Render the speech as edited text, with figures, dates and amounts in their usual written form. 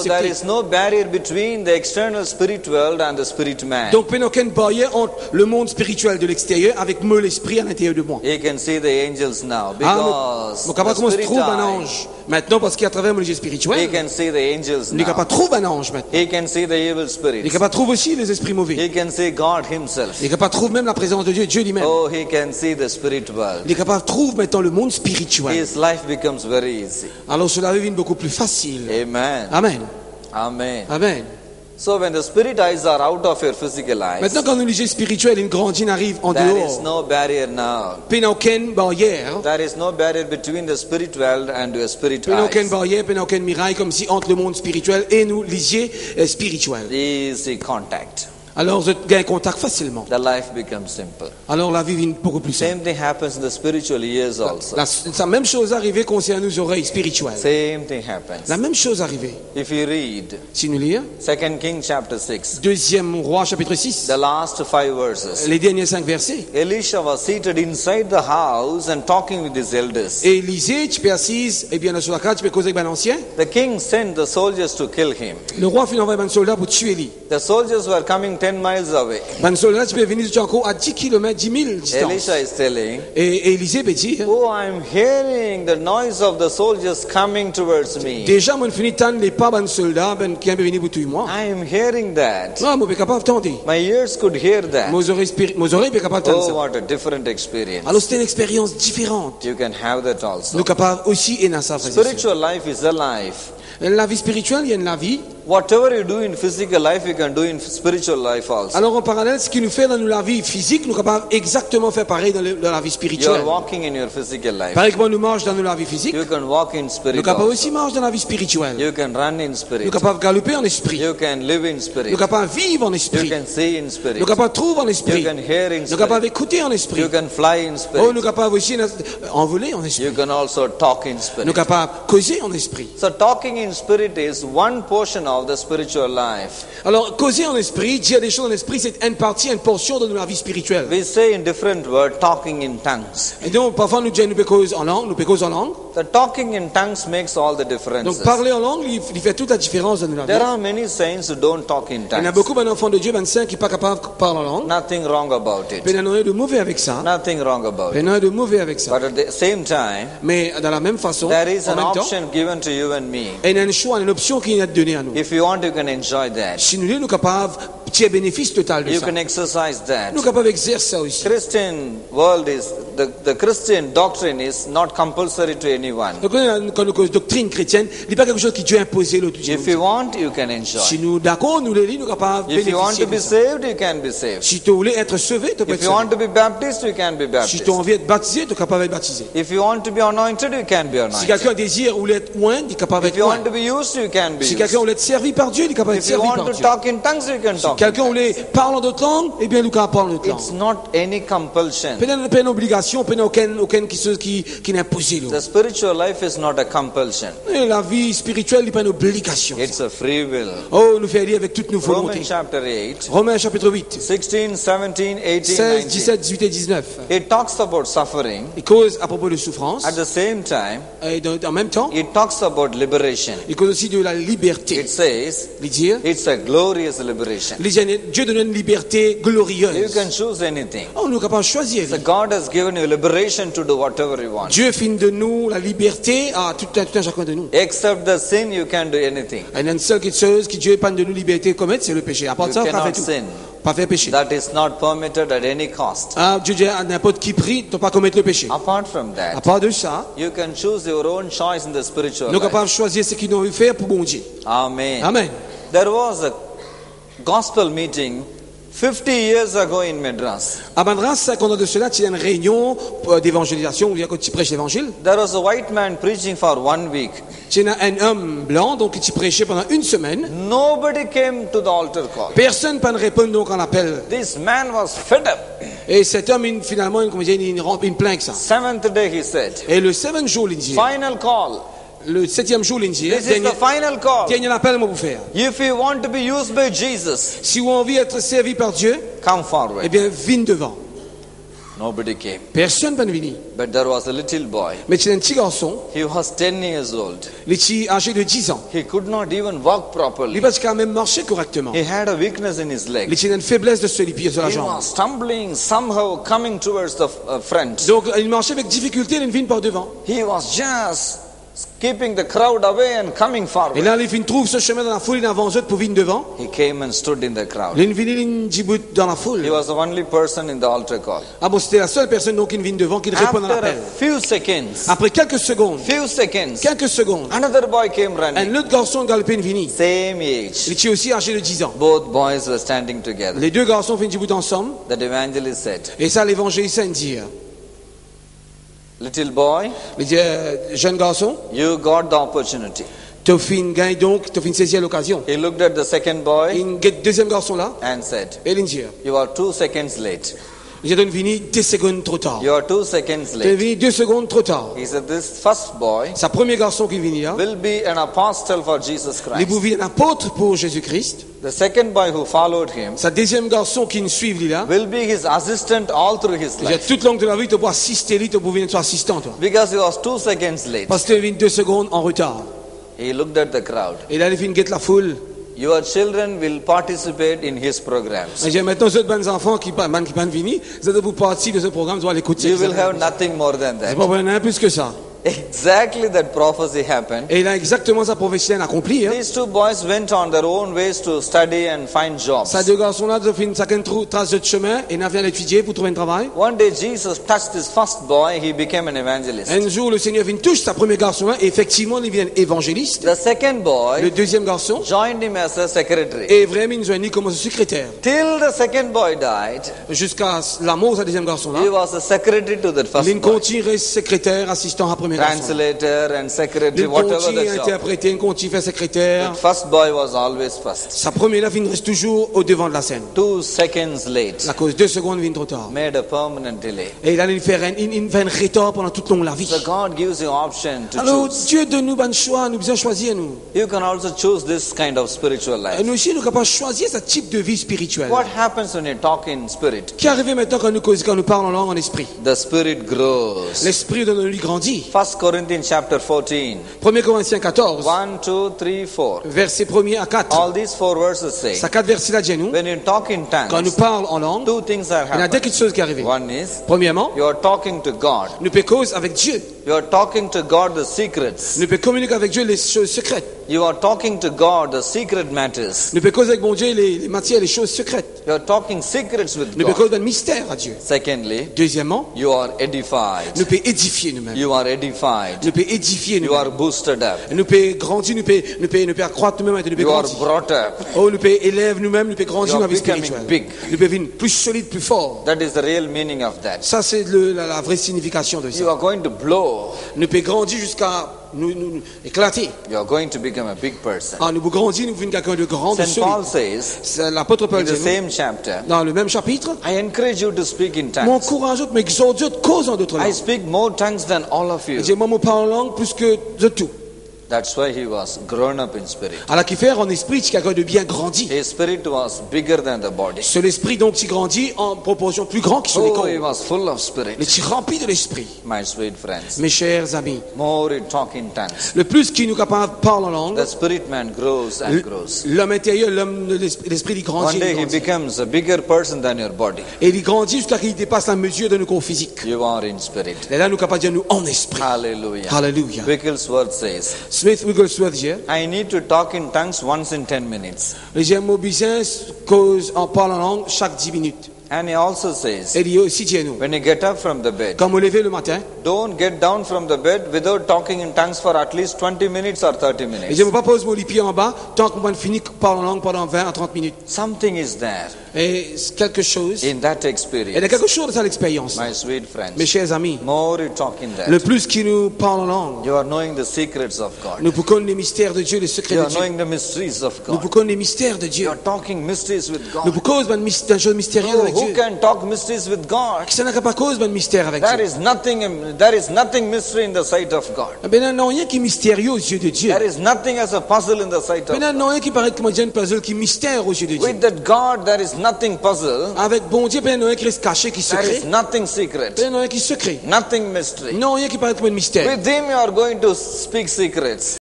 There is no barrier between the external spirit world and the spirit man. Donc, il n'y a aucune barrière entre le monde spirituel de l'extérieur avec moi, l'esprit à l'intérieur de moi. You can see the angels now because Mon capable the comment se spirit trouve un eye. ange maintenant parce qu'à travers mon Dieu He spirituel, can see the angels il est now. capable de trouver un ange maintenant. He can see the evil Il est spirits. capable de trouver aussi les esprits mauvais. He can see God himself. Il est capable de trouver même la présence de Dieu, Dieu lui-même. Oh, he can see the spirit world. Il est capable de trouver maintenant le monde spirituel. His life becomes very easy. Alors cela devient beaucoup plus facile. Amen. Amen. Amen. Amen. So when the spirit eyes are out of your physical eyes, Maintenant, quand le spirituel il grandit, il arrive en there is dehors. no barrier now. Puis il n'y a aucune barrière. There is no barrier between the spirit world and your spirit Puis il n'y a aucune eyes. barrière, puis il n'y a aucune miraille comme si entre le monde spirituel et nous, les yeux spirituels. Easy contact. Alors, je gagne contact facilement. The life becomes simple. Alors, la vie devient beaucoup plus simple. Same thing happens in the spiritual ears also. La même chose arrivée concernant nos oreilles spirituelles. Same thing happens. La même chose arrivée. If you read Si nous lisons, 2 Kings chapter 6, Deuxième Roi chapitre 6, the last 5 verses. les derniers 5 versets. Elisha was seated inside the house and talking with his elders. Élisée, tu peux assise, et bien sur la carte, tu peux causer avec l'ancien. The king sent the soldiers to kill him. Le roi fit envoyer un soldat pour tuer lui. The soldiers were coming 10 miles away. Un soldat, tu peux venir encore à 10 km, 10 000 distance. Elisha is telling, Et Élisée peut dire, oh, I'm hearing the noise of the soldiers coming towards me. déjà, mon fini tant les pas d'un soldat, ben, qui est venu pour tuer moi. I am hearing that. Non, moi, je suis capable d'entendre. My ears could hear that. Mes oreilles sont capables d'entendre Oh, ça. what a different experience. Alors, c'est une expérience différente. You can have that also. Nous sommes capables aussi et dans ça, frères et sœurs. Spiritual life is a life. La vie spirituelle, il y a une vie. Whatever you do in physical life, you can do in spiritual life also. Alors, en parallèle, ce qui nous fait dans la vie physique, nous sommes capables exactement faire pareil dans la vie You spirituelle. are walking in your physical life. Par exemple, nous marchons dans la vie physique. You can walk in Nous spirit sommes capables aussi also. marcher dans la vie spirituelle. You can run in Nous spirit. sommes capables de galoper en esprit. You can live in Nous spirit. sommes capables de vivre en You esprit. can see in Nous spirit. sommes capables de trouver en You esprit. can hear in Nous sommes capables spirit. d'écouter en esprit. You can fly in Oh, spirit. nous sommes capables aussi d'envoler en esprit. You can also talk in Nous spirit. sommes capables de causer en esprit. So talking in spirit is one portion of the spiritual life. Alors, causer en esprit, dire des choses en esprit, c'est une partie, une portion de la vie spirituelle. We say in different words, talking in tongues. Et donc, parfois, nous disons, nous causons en langue, nous causons en langue. The talking in tongues makes all the Donc, differences. parler en langue, il fait toute la différence dans la vie. There are many saints who don't talk in Il y en a tongues. beaucoup d'enfants de Dieu, 25, qui ne sont pas capables de parler en langue. Nothing wrong about Mais it. il y en a rien de mauvais avec ça. Nothing wrong about Il y it. en a rien de mauvais avec ça. But at the same time, Mais dans la même façon, there is en an même temps, option given to you and me. il y a un choix, une option qui est donnée à nous. If you want, you can enjoy that. Si nous sommes capables de tirer bénéfice total de You ça. can exercise that. Nous sommes capables d'exercer ça aussi. Christian world is the Christian doctrine is not compulsory to anyone. Donc, quand nous causons doctrine chrétienne, il n'y a pas quelque chose qui Dieu a imposé l'autre jour. If you want, you can Si enjoy. nous d'accord, nous les lisons, nous sommes capables de If you want bénéficier to de be ça. saved, you can be saved. Si tu voulais être sauvé, tu peux être If you sauvé. want to be baptized, you can be Si baptized. tu as envie d'être baptisé, tu es capable d'être baptisé. If you want to be anointed, you can be Si anointed. quelqu'un désire ou l'être oint, il est capable If d'être you oint. want to be used, you can be Si used. quelqu'un voulait être servi par Dieu, il est capable d'être If you servi want par to Dieu. talk in tongues, you can Si talk. quelqu'un voulait parler en d'autres langues, eh bien, nous pouvons parler en d'autres It's langues. not any compulsion. Pas une obligation, pas aucune chose qui n'est imposée. The spiritual life is not a compulsion. Et la vie spirituelle n'est pas une obligation. It's a free will. Oh, nous fait lire avec toutes nos Romans volontés. chapter 8, Romains chapitre 8, 16, 17, 18, 16, 19. 17, 18 et 19. It talks about suffering. Il cause à propos de souffrance. At the same time, Et en même temps, it talks about liberation. il cause aussi de la liberté. It says Il dit, it's a glorious liberation. Dieu donne une liberté You glorieuse. can choose anything. Oh, nous sommes capables de choisir. So God has given you liberation to do whatever you want. Dieu finit de nous la liberté à tout un chacun de nous. Except the sin, you can do anything. Il y a une seule chose qui Dieu pas de nous liberté de commettre, c'est le péché. À part You ça, pas faire cannot tout. sin. Pas faire péché. That is not permitted at any cost. Ah, Dieu dit à n'importe qui prie, tu ne pas commettre le péché. Apart from À that, part de ça, you can choose your own choice in the spiritual nous sommes life. capables de choisir ce qu'ils ont envie de faire pour bon Dieu. Amen. Amen. There was a gospel meeting 50 years ago in Madras. À Madras, 50 ans de cela, il y a une réunion d'évangélisation où il y a quand tu prêches l'évangile. There was a white man preaching for 1 week. Il y a un homme blanc donc qui prêchait pendant une semaine. Nobody came to the altar call. Personne ne répond donc à l'appel. This man was fed up. Et cet homme, finalement, il plaint ça. Seventh day he said, Et le 7e jour, il dit, final call. le 7e jour, il dit, This is the final call. dernier appel, moi, vous faire. If you want to be used by Jesus, Si vous avez envie d'être servi par Dieu, come eh forward. bien, viens devant. Nobody came. Personne n'est venu. But there was a little boy. Mais il y a un petit garçon, He was 10 years old. il était âgé de 10 ans. He could not even walk Lui, properly. parce qu'il a même marché correctement. He had a weakness in his Il leg. était une faiblesse de ce pied, de la He jambe. was stumbling, somehow coming towards the front. Donc, il marchait avec difficulté, il vient par devant. He was just keeping the crowd away and coming Et forward. là, il trouve ce chemin dans la foule, il avance pour venir devant. He came and stood in the crowd. Il vient dans la He foule. was the only person in the altar call. Ah bon, c'était la seule personne donc qui vient devant, qui répond à After a l'appel. few seconds, Après quelques secondes, another boy came un running. autre garçon galopé venu. Same Il age. était aussi âgé de 10 ans. Both boys were standing together. Les deux garçons viennent debout ensemble. That evangelist said, Et ça, l'évangéliste a dit, little boy, il dit, jeune garçon, you got the opportunity. tu as fait une gagne donc, tu as fait une saisir l'occasion. He looked at the second Et boy une deuxième garçon là, and said, et il dit, you are 2 seconds late. il est venu 2 secondes trop tard. You are 2 seconds Il est late. venu 2 secondes trop tard. He said, this first boy Sa premier garçon qui est venu là, will be an apostle for Jesus il est Christ. devenu un apôtre pour Jésus-Christ. The second boy who followed him Sa deuxième garçon qui nous suit lui là, will be his assistant all through his il dit, life. toute longue de la vie, tu peux assister lui, tu peux venir être assistant toi. Because he was 2 seconds late. Parce que tu es venu 2 secondes en retard. He looked at the crowd. Et là, il vient guetter la foule. Your children will participate in his programs. Et j'ai maintenant ces bons enfants qui vont venir, vous allez vous partir de ce programme, vous allez l'écouter. You will have nothing more than C'est that. pas vraiment plus que ça. Exactly that prophecy happened. Et il a exactement sa prophétie à accomplir. These 2 boys went on their own ways to study and find jobs. Ces deux garçons-là, ils ont fait une certaine trace de chemin et ils ont fait l'étudier pour trouver un travail. One day Jesus touched this first boy, he became an evangelist. Un jour, le Seigneur vient toucher sa premier garçon-là et effectivement, il devient évangéliste. The second Le boy deuxième garçon joined him as a secretary. est vraiment joint comme secrétaire. Till the second boy died, Jusqu'à la mort de ce deuxième he garçon-là, was a secretary to that first il boy. continue à être secrétaire, assistant à premier garçon. Translator and secretary, Il whatever continue the à job. interpréter, il continue à faire secrétaire. That first boy was always first. Sa première là, il reste toujours au devant de la scène. 2 seconds late À cause 2 secondes, il vient trop tard. made a permanent delay. Et là, il fait un retard pendant toute longue la vie. So God gives you option to Alors, choose. Dieu donne nous un choix, nous besoin choisir nous. You can also choose this kind of spiritual Et life. nous aussi, nous sommes capables de choisir ce type de vie spirituelle. What happens when you talk in spirit? Qui arrive maintenant quand nous parlons en langue en esprit? The spirit grows. L'esprit de lui grandit. 1 Corinthians chapter 14. 1 Corinthiens 14, 1, 2, 3, 4. versets 1er à 4. All these 4 verses say, Ça 4 versets là, nous. when you talk in Quand nous tongues, parlons en langue, 2 things are il y a deux happening. choses qui arrivent. One is, Premièrement, you are talking to God. nous pouvons causer avec Dieu. You are talking to God the secrets. Nous pouvons communiquer avec Dieu les choses secrètes. You are talking to God the secret matters. Nous pouvons causer avec mon Dieu les matières, les choses secrètes. You are talking secrets with Nous pouvons God. causer un mystère à Dieu. Secondly, Deuxièmement, you are edified. nous pouvons édifier nous-mêmes. You are edified. Nous pouvons édifier You nous-mêmes. are boosted up. Nous pouvons grandir, nous pouvons accroître nous-mêmes, nous You pouvons are grandir. brought up. Oh, nous pouvons élever nous-mêmes, nous pouvons grandir You dans are la vie becoming spirituelle. big. Nous pouvons devenir plus solide, plus fort. That is the real meaning of that. Ça, c'est la vraie signification de You ça. are going to blow. Nous pouvons grandir jusqu'à nous éclater. You are going to become a big person. Ah, nous pouvons grandir, nous devenons quelqu'un de grand, de St. Paul solide. says C'est l'apôtre Paul in the dit, same chapter, dans le même chapitre, I encourage you to speak in mon tongues. courage, mais exhorte Dieu de cause en d'autres I langues. speak more tongues than all of Il you. dit, moi, je parle en langue plus que de tout. That's why he was grown up in spirit. Alors qu'il fait en esprit, c'est quelqu'un de bien grandi. His spirit was bigger than the body. C'est l'esprit donc qui grandit en proportion plus grande que son Oh, corps. he was full of Il spirit. est rempli de l'esprit. My sweet friends. Mes chers amis, More you talk in tongues. le plus qu'il nous capable parle en langue, The spirit man grows and grows. l'homme intérieur, l'esprit, il grandit. One day il he grandit. becomes a bigger person than your body. Et il grandit jusqu'à qu'il dépasse la mesure de nos corps physiques. You are in spirit. Et là, nous sommes capables de dire nous en esprit. Hallelujah. Hallelujah. Wigglesworth says, Smith Wigglesworth dit, I need to talk in tongues once in 10 minutes. j'ai mon business cause en parle en langue chaque 10 minutes. And he also says, Et il aussi dit nous, when you get up from the bed, quand vous levez le matin, don't get down from the bed without talking in tongues for at least 20 minutes or 30 et minutes. je ne pas poser mon lit pied en bas tant qu'on va finir parle en langue pendant 20 à 30 minutes. Something is there Et c'est quelque chose, in that il y a experience. quelque chose de ça l'expérience. My sweet Mes friends, chers amis, more you talk in le that, plus qu'il nous parle en langue, you are knowing the secrets of God. nous pouvons connaître les mystères de Dieu, les secrets You de are Dieu. knowing the mysteries of Nous God. pouvons connaître les mystères de You Dieu. are talking mysteries with Nous God. pouvons causer des choses mystérieuses Oh, avec Who Dieu. can talk mysteries with God? Qui ça n'a pas cause de mystère avec There Dieu. is nothing mystery in the sight of God. Ben non, rien qui est mystérieux aux yeux de Dieu. There is nothing as a puzzle in the sight of Ben God. non, rien qui paraît comme un puzzle qui est mystère aux yeux de Dieu. With that God, there is nothing puzzle. Avec bon Dieu, ben non, rien qui reste caché, qui There secret. is nothing secret. Ben non, rien qui est secret. Nothing mystery. Non, rien qui paraît comme un mystère. With him, you are going to speak secrets.